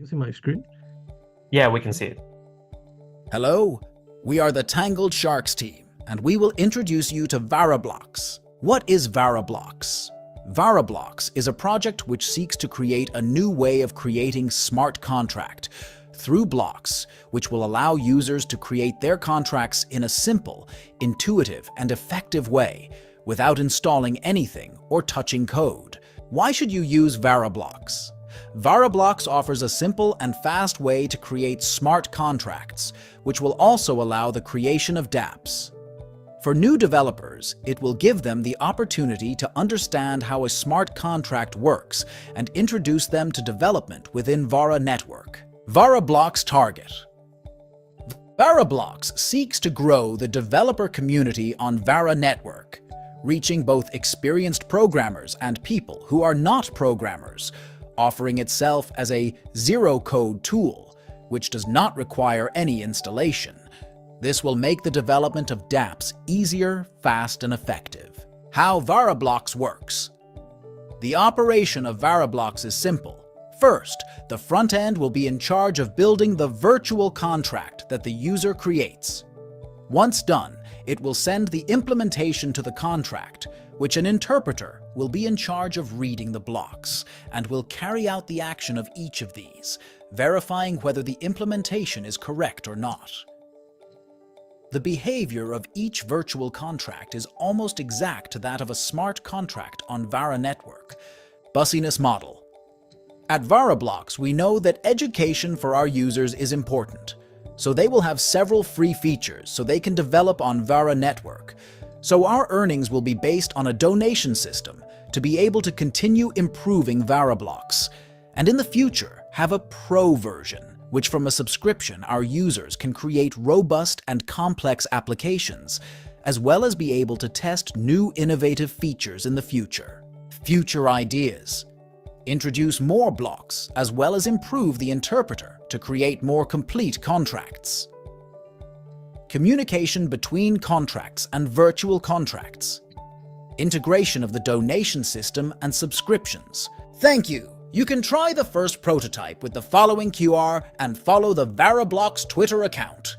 see my screen? Yeah, we can see it. Hello, we are the Tangled Sharks team, and we will introduce you to Vara Blocks. What is Vara Blocks? Vara Blocks is a project which seeks to create a new way of creating smart contract through blocks, which will allow users to create their contracts in a simple, intuitive, and effective way without installing anything or touching code. Why should you use Vara Blocks? Vara Blocks offers a simple and fast way to create smart contracts, which will also allow the creation of dApps. For new developers, it will give them the opportunity to understand how a smart contract works and introduce them to development within Vara Network. VaraBlocks target. VaraBlocks seeks to grow the developer community on Vara Network, reaching both experienced programmers and people who are not programmers, offering itself as a zero-code tool, which does not require any installation. This will make the development of dApps easier, fast, and effective. How VaraBlocks works. The operation of VaraBlocks is simple. First, the front end will be in charge of building the virtual contract that the user creates. Once done, it will send the implementation to the contract, which an interpreter will be in charge of reading the blocks and will carry out the action of each of these, verifying whether the implementation is correct or not. The behavior of each virtual contract is almost exact to that of a smart contract on Vara Network. Bussiness model. At VaraBlocks, we know that education for our users is important, so they will have several free features so they can develop on Vara Network. So our earnings will be based on a donation system to be able to continue improving VaraBlocks, and in the future have a pro version, which from a subscription our users can create robust and complex applications, as well as be able to test new innovative features in the future. Future ideas. Introduce more blocks, as well as improve the interpreter to create more complete contracts. Communication between contracts and virtual contracts. Integration of the donation system and subscriptions. Thank you! You can try the first prototype with the following QR and follow the VaraBlocks Twitter account.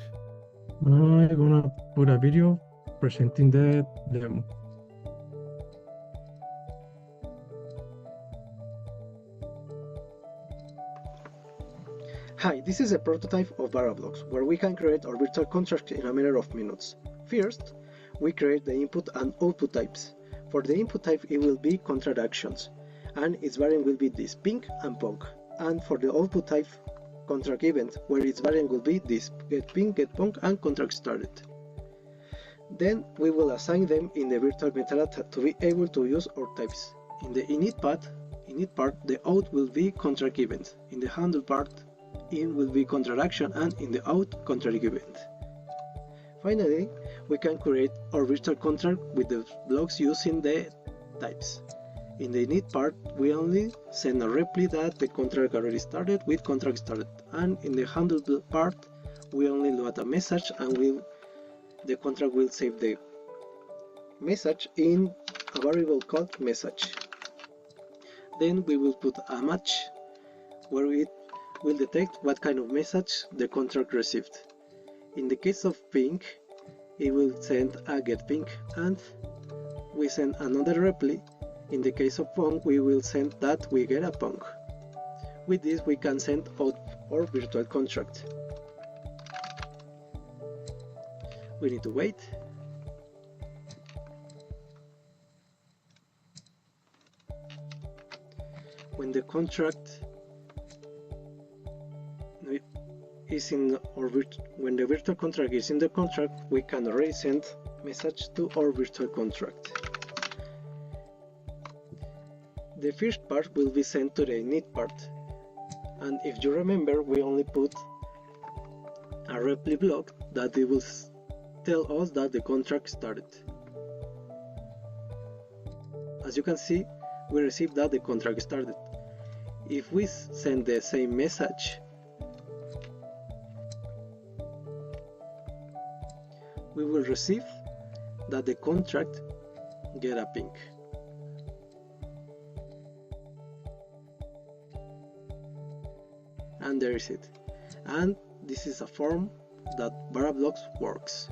I'm gonna put a video presenting the demo. Hi, this is a prototype of VaraBlocks, where we can create our virtual contract in a matter of minutes. First, we create the input and output types. For the input type, it will be contract actions, and its variant will be this ping and pong. And for the output type, contract event, where its variant will be this get ping, get pong, and contract started. Then we will assign them in the virtual metadata to be able to use our types. In the init part, the out will be contract event. In the handle part, in will be contract action, and in the out, contract event. Finally, we can create our virtual contract with the blocks using the types. In the init part, we only send a reply that the contract already started with contract started, and in the handle part, we only load a message, and the contract will save the message in a variable called message. Then we will put a match, where it will detect what kind of message the contract received. In the case of ping, it will send a get ping, and we send another reply. In the case of pong, we will send that we get a pong. With this, we can send out our virtual contract. We need to wait. When the contract is in when the virtual contract is in the contract, we can already send message to our virtual contract. The first part will be sent to the init part, and if you remember, we only put a reply block that it will tell us that the contract started. As you can see, we received that the contract started. If we send the same message, we will receive that the contract get a ping. and there is it. And this is a form that VaraBlocks works.